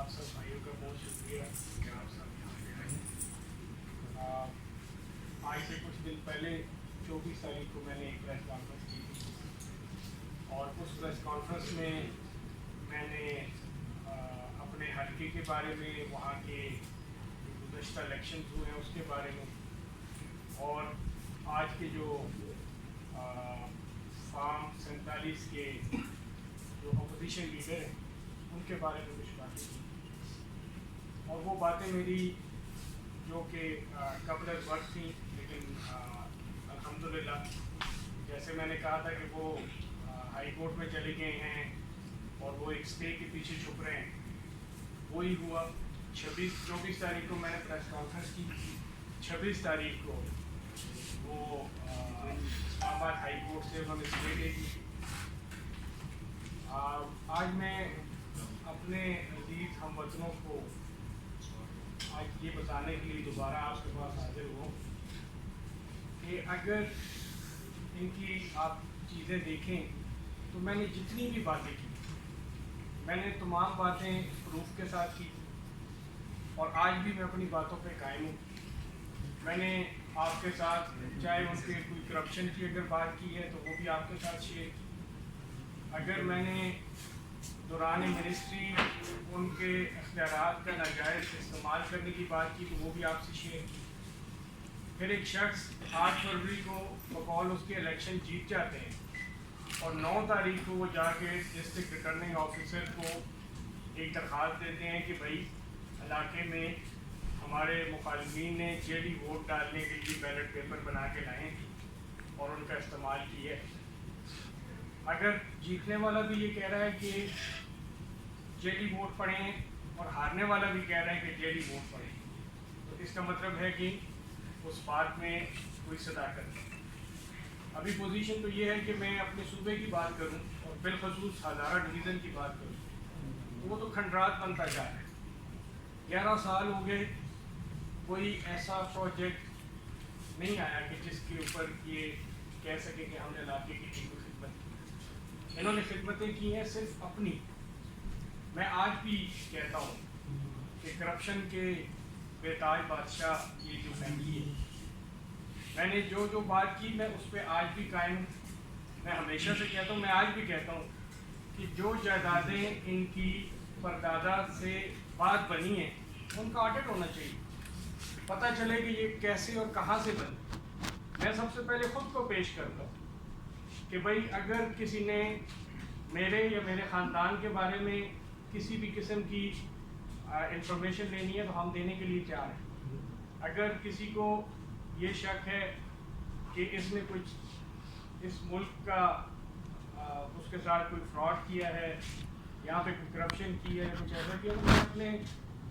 آپ سب بھائیوں کا بہت شکریہ کہ آپ سب یہاں پہ آئے ہیں۔ آج سے کچھ دن پہلے 24 تاریخ کو میں نے ایک پریس کانفرنس کی تھی، اور اس پریس کانفرنس میں نے اپنے حلقے کے بارے میں، وہاں کے گزشتہ الیکشنز ہوئے ہیں اس کے بارے میں، اور آج کے جو فارم 47 کے جو اپوزیشن لیڈر ہیں ان کے بارے میں کچھ باتیں کی، اور وہ باتیں میری جو کہ قبل از وقت تھیں، لیکن الحمدللہ جیسے میں نے کہا تھا کہ وہ ہائی کورٹ میں چلے گئے ہیں اور وہ ایک اسٹے کے پیچھے چھپ رہے ہیں، وہی ہوا۔ 24 تاریخ کو میں نے پریس کانفرنس کی، 26 تاریخ کو وہ اسلام آباد ہائی کورٹ سے انہوں نے اسٹے لے لی۔ آج میں اپنے عزیز ہم وطنوں کو آج یہ بتانے کے لیے دوبارہ آپ کے پاس حاضر ہوں کہ اگر ان کی آپ چیزیں دیکھیں تو میں نے جتنی بھی باتیں کی، میں نے تمام باتیں پروف کے ساتھ کی، اور آج بھی میں اپنی باتوں پہ قائم ہوں۔ میں نے آپ کے ساتھ چاہے ان کے کوئی کرپشن کی اگر بات کی ہے تو وہ بھی آپ کے ساتھ شیئر کی، اگر میں نے دوران منسٹری ان کے اختیارات کا ناجائز استعمال کرنے کی بات کی تو وہ بھی آپ سے شیئر کی۔ پھر ایک شخص 8 فروری کو بقول اس کے الیکشن جیت جاتے ہیں، اور 9 تاریخ کو وہ جا کے ڈسٹرکٹ ریٹرننگ آفیسر کو ایک درخواست دیتے ہیں کہ بھائی علاقے میں ہمارے مخالفین نے جعلی ووٹ ڈالنے کے لیے بیلٹ پیپر بنا کے لائے اور ان کا استعمال کیا ہے۔ اگر جیتنے والا بھی یہ کہہ رہا ہے کہ جعلی ووٹ پڑیں اور ہارنے والا بھی کہہ رہا ہے کہ جعلی ووٹ پڑیں، تو اس کا مطلب ہے کہ اس بات میں کوئی صداقت نہیں۔ ابھی پوزیشن تو یہ ہے کہ میں اپنے صوبے کی بات کروں اور بالخصوص ہزارہ ڈویژن کی بات کروں، تو وہ تو کھنڈرات بنتا جا رہا ہے۔ 11 سال ہو گئے، کوئی ایسا پروجیکٹ نہیں آیا کہ جس کے اوپر یہ کہہ سکے کہ ہم نے علاقے کی ٹیم کو خدمت کی۔ انہوں نے خدمتیں کی ہیں صرف اپنی۔ میں آج بھی کہتا ہوں کہ کرپشن کے بے تاج بادشاہ یہ جو فیملی ہے، میں نے جو بات کی میں اس پہ آج بھی قائم ہوں۔ میں ہمیشہ سے کہتا ہوں، میں آج بھی کہتا ہوں کہ جو جائیدادیں ان کی پردادا سے بعد بنی ہیں ان کا آڈٹ ہونا چاہیے، پتہ چلے کہ یہ کیسے اور کہاں سے بنی۔ میں سب سے پہلے خود کو پیش کرتا ہوں کہ بھائی اگر کسی نے میرے یا میرے خاندان کے بارے میں کسی بھی قسم کی انفارمیشن لینی ہے تو ہم دینے کے لیے تیار ہیں۔ اگر کسی کو یہ شک ہے کہ اس نے کچھ اس ملک کا اس کے ساتھ کوئی فراڈ کیا ہے، یہاں پہ کوئی کرپشن کی ہے، کچھ ایسا کیا، تو میں اپنے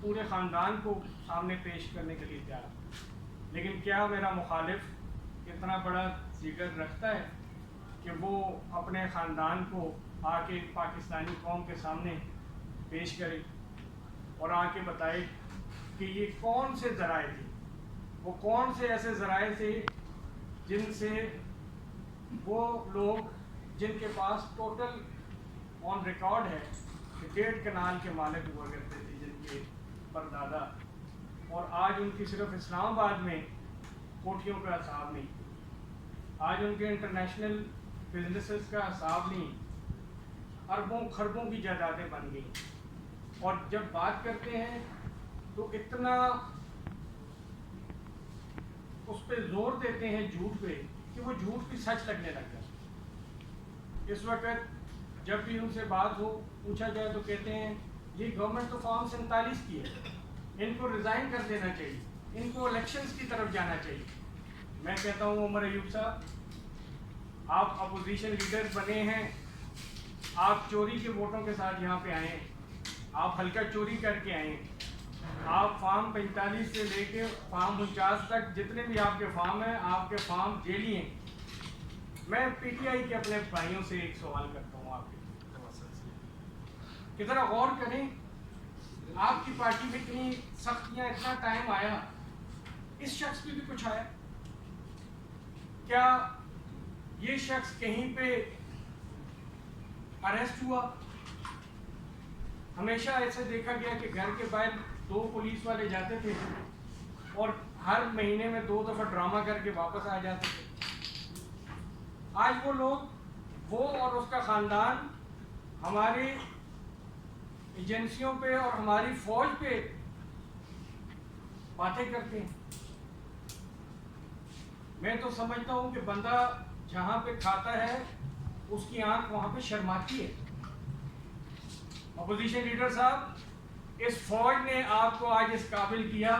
پورے خاندان کو سامنے پیش کرنے کے لیے تیار ہوں۔ لیکن کیا میرا مخالف اتنا بڑا جگر رکھتا ہے کہ وہ اپنے خاندان کو آ کے پاکستانی قوم کے سامنے پیش کرے اور آ کے بتائے کہ یہ کون سے ذرائع تھے، وہ کون سے ایسے ذرائع تھے جن سے وہ لوگ جن کے پاس ٹوٹل آن ریکارڈ ہے کہ 1.5 کنال کے مالک ہوا کرتے تھے جن کے پردادا، اور آج ان کی صرف اسلام آباد میں کوٹھیوں کا حساب نہیں، آج ان کے انٹرنیشنل بزنسز کا حساب نہیں، اربوں خربوں کی جائیدادیں بن گئی۔ اور جب بات کرتے ہیں تو اتنا اس پہ زور دیتے ہیں جھوٹ پہ کہ وہ جھوٹ بھی سچ لگنے لگتا ہے۔ اس وقت جب بھی ان سے بات ہو پوچھا جائے تو کہتے ہیں یہ گورنمنٹ تو فارم 47 کی ہے، ان کو ریزائن کر دینا چاہیے، ان کو الیکشنز کی طرف جانا چاہیے۔ میں کہتا ہوں عمر ایوب صاحب، آپ اپوزیشن لیڈر بنے ہیں، آپ چوری کے ووٹوں کے ساتھ یہاں پہ آئے ہیں، آپ حلقہ چوری کر کے آئے ہیں، آپ فارم 45 سے لے کے فارم 49 تک جتنے بھی آپ کے فارم ہیں، آپ کے فارم جیلی ہیں۔ میں پی ٹی آئی کے اپنے بھائیوں سے ایک سوال کرتا ہوں آپ کے کہ ذرا غور کریں، آپ کی پارٹی میں اتنی سختیاں، اتنا ٹائم آیا، اس شخص پہ بھی کچھ آیا؟ کیا یہ شخص کہیں پہ اریسٹ ہوا؟ ہمیشہ ایسے دیکھا گیا کہ گھر کے باہر 2 پولیس والے جاتے تھے اور ہر مہینے میں 2 دفعہ ڈرامہ کر کے واپس آ جاتے تھے. آج وہ لوگ، وہ اور اس کا خاندان ہماری ایجنسیوں پہ اور ہماری فوج پہ باتیں کرتے ہیں. میں تو سمجھتا ہوں کہ بندہ جہاں پہ کھاتا ہے اس کی آنکھ وہاں پہ شرماتی ہے. اپوزیشن لیڈر صاحب، اس فوج نے آپ کو آج اس قابل کیا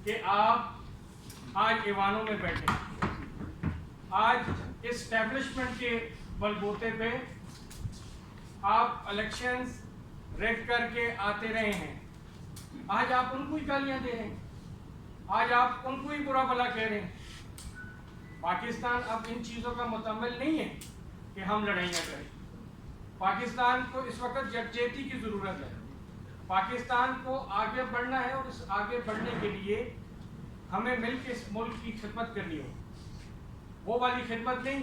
کہ آپ آج ایوانوں میں بیٹھے. آج اسٹیبلشمنٹ کے بلبوتے پہ آپ الیکشنز ریگ کر کے آتے رہے ہیں. آج آپ ان کو ہی گالیاں دے رہے ہیں، آج آپ ان کو ہی برا بھلا کہہ رہے ہیں. پاکستان اب ان چیزوں کا متحمل نہیں ہے کہ ہم لڑائیاں کریں. پاکستان کو اس وقت یکجہتی کی ضرورت ہے. پاکستان کو آگے بڑھنا ہے اور اس آگے بڑھنے کے لیے ہمیں مل کے اس ملک کی خدمت کرنی ہو. وہ والی خدمت نہیں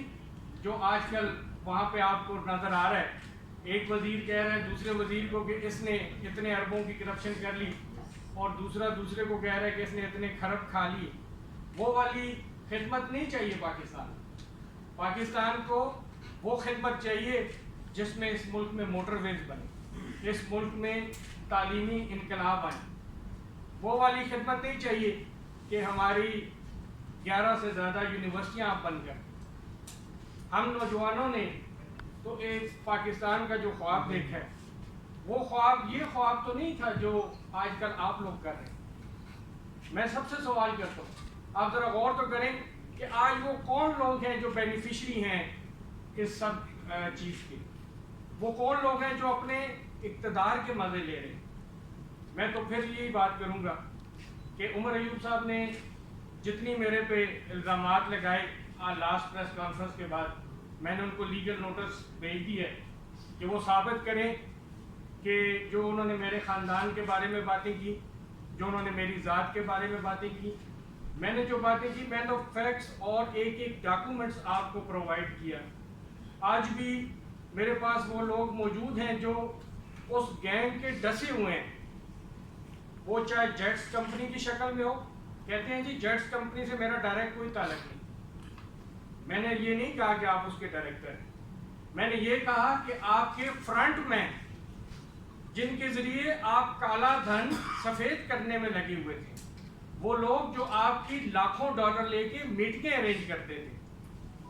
جو آج کل وہاں پہ آپ کو نظر آ رہا ہے. ایک وزیر کہہ رہا ہے دوسرے وزیر کو کہ اس نے اتنے اربوں کی کرپشن کر لی، اور دوسرا دوسرے کو کہہ رہا ہے کہ اس نے اتنے کھرب کھا لیے. وہ والی خدمت نہیں چاہیے پاکستان. پاکستان کو وہ خدمت چاہیے جس میں اس ملک میں موٹر ویز بنے، اس ملک میں تعلیمی انقلاب آئے. وہ والی خدمت نہیں چاہیے کہ ہماری 11 سے زیادہ یونیورسٹیاں آپ بند کر. ہم نوجوانوں نے تو ایک پاکستان کا جو خواب دیکھا ہے، وہ خواب یہ خواب تو نہیں تھا جو آج کل آپ لوگ کر رہے ہیں. میں سب سے سوال کرتا ہوں، آپ ذرا غور تو کریں کہ آج وہ کون لوگ ہیں جو بینیفیشری ہیں اس سب چیز کے. وہ کون لوگ ہیں جو اپنے اقتدار کے مزے لے رہے ہیں. میں تو پھر یہی بات کروں گا کہ عمر ایوب صاحب نے جتنی میرے پہ الزامات لگائے لاسٹ پریس کانفرنس کے بعد، میں نے ان کو لیگل نوٹس بھیج دی ہے کہ وہ ثابت کریں کہ جو انہوں نے میرے خاندان کے بارے میں باتیں کی، جو انہوں نے میری ذات کے بارے میں باتیں کی، میں نے جو باتیں کی، میں نے فیکٹس اور ایک ایک ڈاکومنٹس آپ کو پرووائڈ کیا. آج بھی میرے پاس وہ لوگ موجود ہیں جو اس گینگ کے ڈسے ہوئے ہیں. وہ چاہے جیٹس کمپنی کی شکل میں ہو، کہتے ہیں جی جیٹس کمپنی سے میرا ڈائریکٹ کوئی تعلق نہیں. میں نے یہ نہیں کہا کہ آپ اس کے ڈائریکٹر ہیں. میں نے یہ کہا کہ آپ کے فرنٹ مین جن کے ذریعے آپ کالا دھن سفید کرنے میں لگے ہوئے تھے، وہ لوگ جو آپ کی لاکھوں ڈالر لے کے میٹنگیں ارینج کرتے تھے.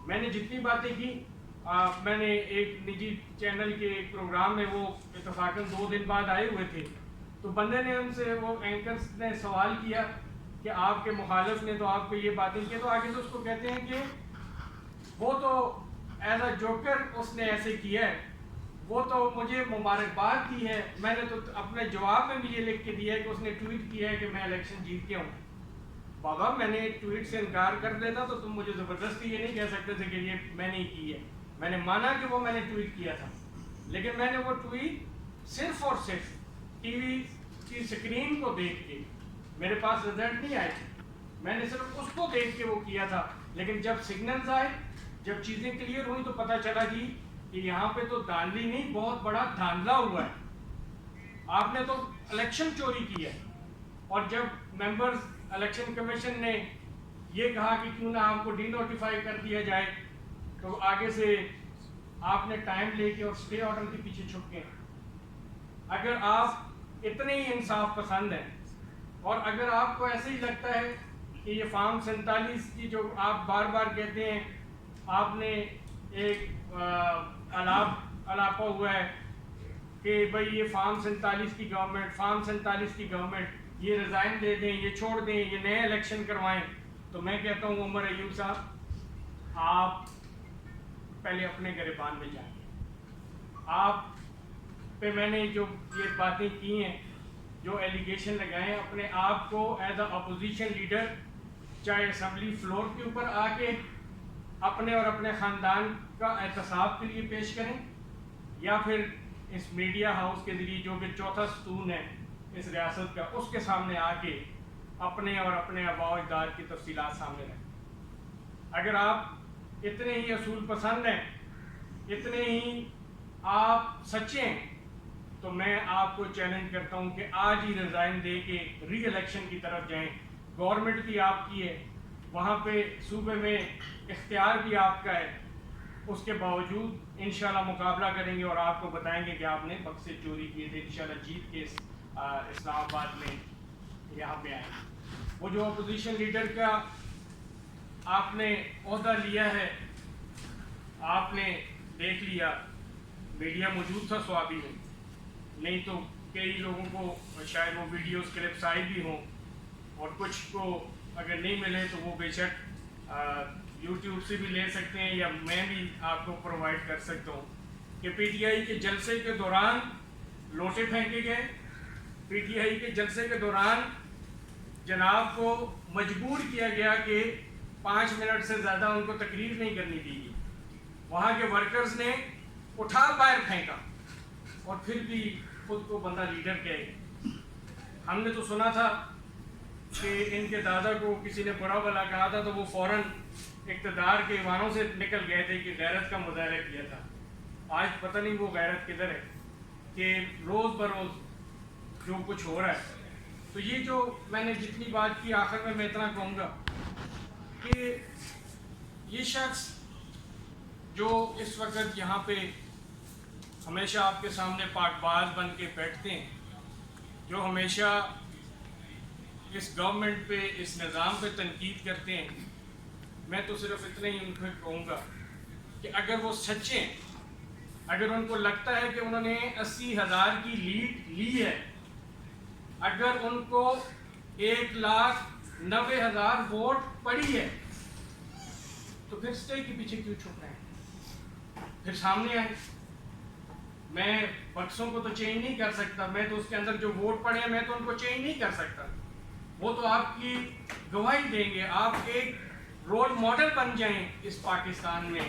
میں نے جتنی باتیں کی، میں نے ایک نجی چینل کے ایک پروگرام میں، وہ اتفاقاً 2 دن بعد آئے ہوئے تھے، تو بندے نے ان سے، وہ اینکرز نے سوال کیا کہ آپ کے مخالف نے تو آپ کو یہ باتیں کی، تو آگے سے اس کو کہتے ہیں کہ وہ تو ایز اے جوکر اس نے ایسے کیا ہے، وہ تو مجھے مبارکباد دی ہے. میں نے تو اپنے جواب میں بھی یہ لکھ کے دیا ہے کہ اس نے ٹویٹ کیا ہے کہ میں الیکشن جیت گیا ہوں. بابا میں نے ٹویٹ سے انکار کر دیتا تو تم مجھے زبردستی یہ نہیں کہہ سکتے تھے کہ یہ میں نے کی ہے. میں نے مانا کہ وہ میں نے ٹویٹ کیا تھا، لیکن میں نے وہ ٹویٹ صرف اور صرف ٹی وی کی سکرین کو دیکھ کے، میرے پاس رزلٹ نہیں آئے تھے، میں نے صرف اس کو دیکھ کے وہ کیا تھا. لیکن جب سگنلز آئے، جب چیزیں کلیئر ہوئی، تو پتہ چلا جی کہ یہاں پہ تو دھاندلی نہیں، بہت بڑا دھاندلا ہوا ہے. آپ نے تو الیکشن چوری کی ہے. اور جب ممبرز الیکشن کمیشن نے یہ کہا کہ کیوں نہ آپ کو ڈی نوٹیفائی کر دیا جائے، تو آگے سے آپ نے ٹائم لے کے اور اسٹے آرڈر کے پیچھے چھپ کے. اگر آپ اتنے ہی انصاف پسند ہیں، اور اگر آپ کو ایسے ہی لگتا ہے کہ یہ فارم 47 کی جو آپ بار بار کہتے ہیں، آپ نے ایک الاپا ہوا ہے کہ بھئی یہ فارم 47 کی گورنمنٹ، فارم 47 کی گورنمنٹ، یہ ریزائن دے دیں، یہ چھوڑ دیں، یہ نئے الیکشن کروائیں. تو میں کہتا ہوں عمر ایوب صاحب، آپ پہلے اپنے گریبان میں جائیں. آپ پہ میں نے جو یہ باتیں کی ہیں، جو ایلیگیشن لگائے ہیں، اپنے آپ کو ایز اے اپوزیشن لیڈر چاہے اسمبلی فلور کے اوپر آ کے اپنے اور اپنے خاندان کا احتساب کے لیے پیش کریں، یا پھر اس میڈیا ہاؤس کے ذریعے جو کہ چوتھا ستون ہے اس ریاست کا، اس کے سامنے آ کے اپنے اور اپنے آباء و اجداد کی تفصیلات سامنے رکھیں. اگر آپ اتنے ہی اصول پسند ہیں، اتنے ہی آپ سچے ہیں، تو میں آپ کو چیلنج کرتا ہوں کہ آج ہی ریزائن دے کے ری الیکشن کی طرف جائیں. گورنمنٹ بھی آپ کی ہے, وہاں پہ صوبے میں اختیار بھی آپ کا ہے, اس کے باوجود انشاءاللہ مقابلہ کریں گے اور آپ کو بتائیں گے کہ آپ نے بکسے چوری کیے تھے. انشاءاللہ جیت کے اسلام آباد میں یہاں پہ آئیں. وہ جو اپوزیشن لیڈر کا آپ نے عہدہ لیا ہے, آپ نے دیکھ لیا, میڈیا موجود تھا سوابی میں, نہیں تو کئی لوگوں کو شاید وہ ویڈیوز کلپس آئی بھی ہوں, اور کچھ کو اگر نہیں ملے تو وہ بے شک یوٹیوب سے بھی لے سکتے ہیں, یا میں بھی آپ کو پرووائڈ کر سکتا ہوں کہ پی ٹی آئی کے جلسے کے دوران لوٹے پھینکے گئے. پی ٹی آئی کے جلسے کے دوران جناب کو مجبور کیا گیا کہ 5 منٹ سے زیادہ ان کو تقریر نہیں کرنی دی گئی. وہاں کے ورکرز نے اٹھا باہر پھینکا اور پھر بھی خود کو بندہ لیڈر کہے. ہم نے تو سنا تھا کہ ان کے دادا کو کسی نے برا بلا کہا تھا تو وہ فوراً اقتدار کے ایوانوں سے نکل گئے تھے کہ غیرت کا مظاہرہ کیا تھا. آج پتہ نہیں وہ غیرت کدھر ہے کہ روز بروز جو کچھ ہو رہا ہے. تو یہ جو میں نے جتنی بات کی, آخر میں اتنا کہوں گا کہ یہ شخص جو اس وقت یہاں پہ ہمیشہ آپ کے سامنے پاک باز بن کے بیٹھتے ہیں, جو ہمیشہ اس گورنمنٹ پہ, اس نظام پہ تنقید کرتے ہیں, میں تو صرف اتنا ہی ان کو کہوں گا کہ اگر وہ سچے ہیں, اگر ان کو لگتا ہے کہ انہوں نے 80,000 کی لیڈ لی ہے, اگر ان کو 1,90,000 ووٹ پڑی ہے, تو پھر اسٹے کے پیچھے کیوں چھپ رہے ہیں؟ پھر سامنے آئے. میں بکسوں کو تو چینج نہیں کر سکتا, میں تو اس کے اندر جو ووٹ پڑے ہیں میں تو ان کو چینج نہیں کر سکتا. وہ تو آپ کی گواہی دیں گے, آپ ایک رول ماڈل بن جائیں اس پاکستان میں,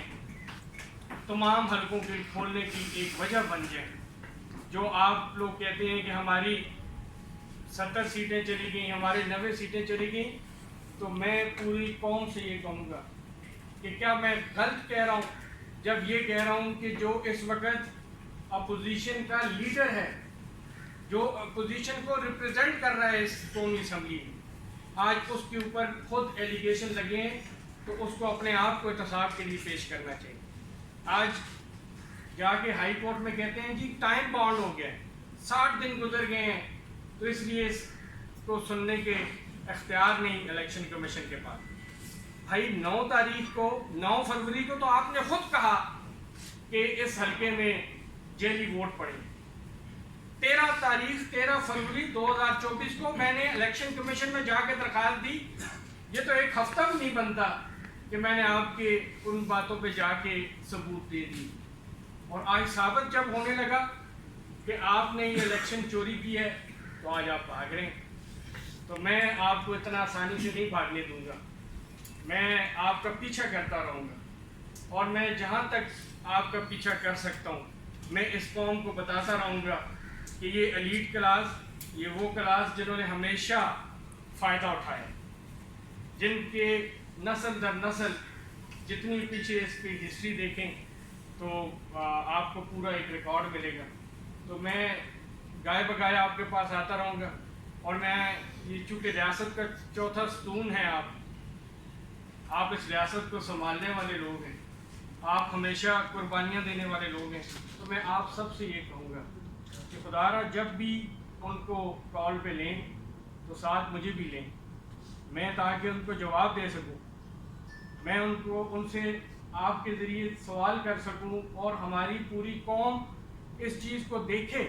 تمام حلقوں کے کھولنے کی ایک وجہ بن جائیں. جو آپ لوگ کہتے ہیں کہ ہماری 70 سیٹیں چلی گئیں, ہمارے 90 سیٹیں چلی گئیں, تو میں پوری قوم سے یہ کہوں گا کہ کیا میں غلط کہہ رہا ہوں جب یہ کہہ رہا ہوں کہ جو اس وقت اپوزیشن کا لیڈر ہے, جو اپوزیشن کو ریپرزینٹ کر رہا ہے اس قومی اسمبلی میں, آج اس کے اوپر خود ایلیگیشن لگے ہیں, تو اس کو اپنے آپ کو احتساب کے لیے پیش کرنا چاہیے. آج جا کے ہائی کورٹ میں کہتے ہیں جی ٹائم باؤنڈ ہو گیا ہے, 60 دن گزر گئے ہیں, تو اس لیے اس کو سننے کے اختیار نہیں الیکشن کمیشن کے پاس. بھائی 9 فروری کو تو آپ نے خود کہا کہ اس حلقے میں جیلی ووٹ پڑے. 13 فروری 2024 کو میں نے الیکشن کمیشن میں جا کے درخواست دی. یہ تو ایک ہفتہ بھی نہیں بنتا کہ میں نے آپ کے ان باتوں پہ جا کے ثبوت دے دی, اور آج ثابت جب ہونے لگا کہ آپ نے یہ الیکشن چوری کی ہے, تو آج آپ بھاگ رہے ہیں. تو میں آپ کو اتنا آسانی سے نہیں بھاگنے دوں گا, میں آپ کا پیچھا کرتا رہوں گا, اور میں جہاں تک آپ کا پیچھا کر سکتا ہوں میں اس قوم کو بتاتا رہوں گا کہ یہ ایلیٹ کلاس, یہ وہ کلاس جنہوں نے ہمیشہ فائدہ اٹھایا, جن کے نسل در نسل جتنی پیچھے اس کی ہسٹری دیکھیں تو آپ کو پورا ایک ریکارڈ ملے گا. تو میں گائے بگائے آپ کے پاس آتا رہوں گا, اور میں یہ چونکہ ریاست کا چوتھا ستون ہے, آپ اس ریاست کو سنبھالنے والے لوگ ہیں, آپ ہمیشہ قربانیاں دینے والے لوگ ہیں, تو میں آپ سب سے یہ کہوں گا کہ خدا را جب بھی ان کو کال پہ لیں تو ساتھ مجھے بھی لیں, میں تاکہ ان کو جواب دے سکوں, میں ان سے آپ کے ذریعے سوال کر سکوں, اور ہماری پوری قوم اس چیز کو دیکھے,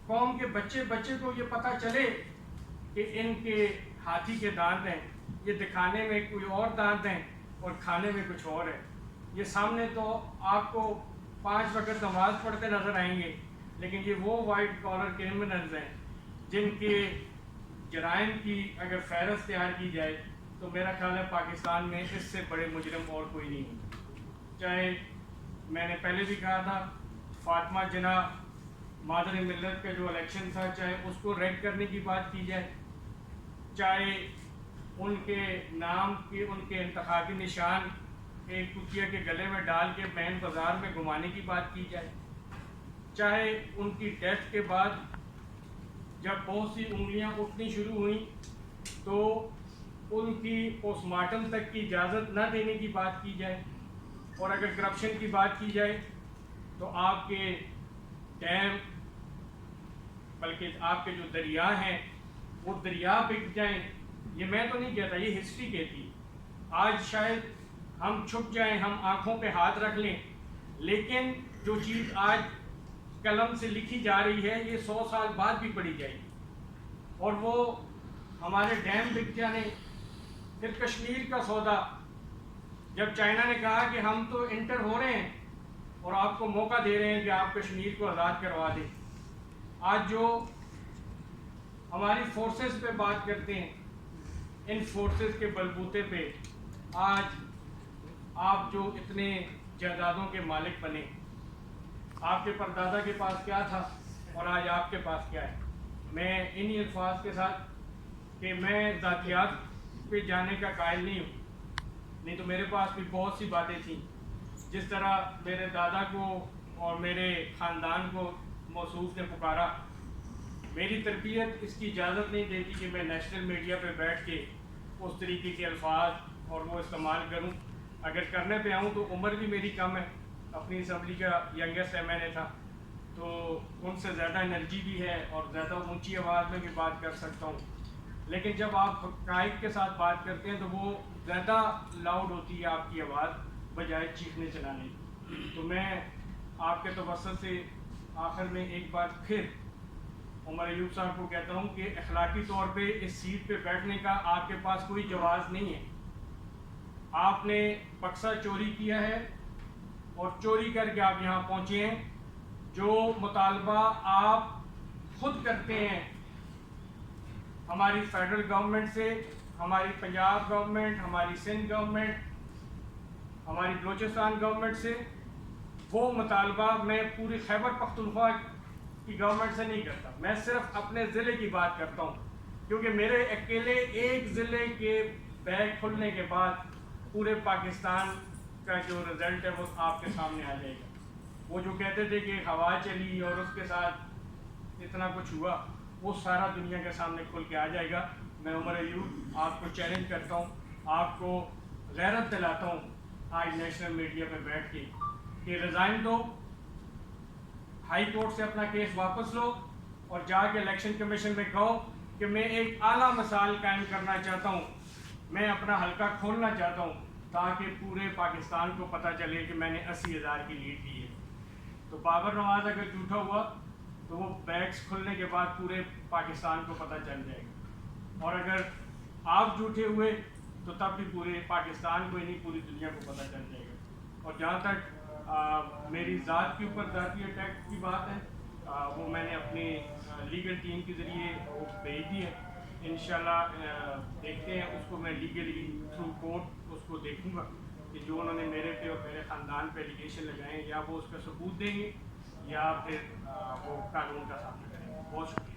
قوم کے بچے کو یہ پتہ چلے کہ ان کے ہاتھی کے دانت ہیں, یہ دکھانے میں کوئی اور دانت ہیں اور کھانے میں کچھ اور ہے. یہ سامنے تو آپ کو 5 وقت نماز پڑھتے نظر آئیں گے, لیکن یہ وہ وائٹ کالر کرمنلز ہیں جن کے جرائم کی اگر فہرست تیار کی جائے تو میرا خیال ہے پاکستان میں اس سے بڑے مجرم اور کوئی نہیں ہے. چاہے میں نے پہلے بھی کہا تھا فاطمہ جناح مادر ملت کا جو الیکشن تھا, چاہے اس کو ریڈ کرنے کی بات کی جائے, چاہے ان کے نام کی ان کے انتخابی نشان ایک کتیا کے گلے میں ڈال کے مین بازار میں گھمانے کی بات کی جائے, چاہے ان کی ڈیتھ کے بعد جب بہت سی انگلیاں اٹھنی شروع ہوئیں تو ان کی پوسٹ مارٹم تک کی اجازت نہ دینے کی بات کی جائے، اور اگر کرپشن کی بات کی جائے تو آپ کے ڈیم بلکہ آپ کے جو دریا ہیں وہ دریا بک جائیں. یہ میں تو نہیں کہتا، یہ ہسٹری کہتی ہے. آج شاید ہم چھپ جائیں، ہم آنکھوں پہ ہاتھ رکھ لیں، لیکن جو چیز آج قلم سے لکھی جا رہی ہے یہ 100 سال بعد بھی پڑھی جائے گی. اور وہ ہمارے ڈیم بک جانے. پھر کشمیر کا سودا، جب چائنا نے کہا کہ ہم تو انٹر ہو رہے ہیں اور آپ کو موقع دے رہے ہیں کہ آپ کشمیر کو آزاد کروا دیں. آج جو ہماری فورسز پہ بات کرتے ہیں، ان فورسز کے بلبوتے پہ آج آپ جو اتنے جائیدادوں کے مالک بنے، آپ کے پردادا کے پاس کیا تھا اور آج آپ کے پاس کیا ہے. میں انہی الفاظ کے ساتھ کہ میں ذاتیات پہ جانے کا قائل نہیں ہوں، نہیں تو میرے پاس بھی بہت سی باتیں تھیں. جس طرح میرے دادا کو اور میرے خاندان کو موصوف نے پکارا، میری تربیت اس کی اجازت نہیں دیتی کہ میں نیشنل میڈیا پہ بیٹھ کے اس طریقے کے الفاظ اور وہ استعمال کروں. اگر کرنے پہ آؤں تو عمر بھی میری کم ہے، اپنی اسمبلی کا ینگسٹ MNA تھا، تو ان سے زیادہ انرجی بھی ہے اور زیادہ اونچی آواز میں بھی بات کر سکتا ہوں. لیکن جب آپ حقائق کے ساتھ بات کرتے ہیں تو وہ زیادہ لاؤڈ ہوتی ہے آپ کی آواز بجائے چیخنے چلانے کی. تو میں آپ کے توسط سے آخر میں ایک بار پھر عمر ایوب صاحب کو کہتا ہوں کہ اخلاقی طور پہ اس سیٹ پہ بیٹھنے کا آپ کے پاس کوئی جواز نہیں ہے. آپ نے بکسا چوری کیا ہے اور چوری کر کے آپ یہاں پہنچے ہیں. جو مطالبہ آپ خود کرتے ہیں ہماری فیڈرل گورنمنٹ سے، ہماری پنجاب گورنمنٹ، ہماری سندھ گورنمنٹ، ہماری بلوچستان گورنمنٹ سے، وہ مطالبہ میں پوری خیبر پختونخوا کی گورنمنٹ سے نہیں کرتا. میں صرف اپنے ضلع کی بات کرتا ہوں، کیونکہ میرے اکیلے ایک ضلع کے بیگ کھلنے کے بعد پورے پاکستان کا جو رزلٹ ہے وہ آپ کے سامنے آ جائے گا. وہ جو کہتے تھے کہ ہوا چلی اور اس کے ساتھ اتنا کچھ ہوا، وہ سارا دنیا کے سامنے کھل کے آ جائے گا. میں عمر ایوب آپ کو چیلنج کرتا ہوں، آپ کو غیرت دلاتا ہوں آج نیشنل میڈیا پہ بیٹھ کے کہ ریزائن دو، ہائی کورٹ سے اپنا کیس واپس لو اور جا کے الیکشن کمیشن میں کہو کہ میں ایک اعلیٰ مثال قائم کرنا چاہتا ہوں، میں اپنا حلقہ کھولنا چاہتا ہوں تاکہ پورے پاکستان کو پتہ چلے کہ میں نے 80,000 کی لیڈ دی ہے. تو بابر نواز اگر جھوٹا ہوا تو وہ بیگس کھلنے کے بعد پورے پاکستان کو پتہ چل جائے گا، اور اگر آپ جھوٹے ہوئے تو تب بھی پورے پاکستان کو ہی نہیں پوری دنیا کو پتہ چل جائے گا. اور جہاں تک میری ذات کے اوپر ذاتی اٹیک کی بات ہے، وہ میں نے اپنی لیگل ٹیم کے ذریعے وہ بھیج دی ہے. انشاءاللہ دیکھتے ہیں اس کو، میں لیگلی تھرو کورٹ اس کو دیکھوں گا کہ جو انہوں نے میرے پہ اور میرے خاندان پہ ایلیگیشن لگائے ہیں یا وہ اس کا ثبوت دیں گے یا پھر وہ قانون کا سامنا کریں گے. بہت شکریہ.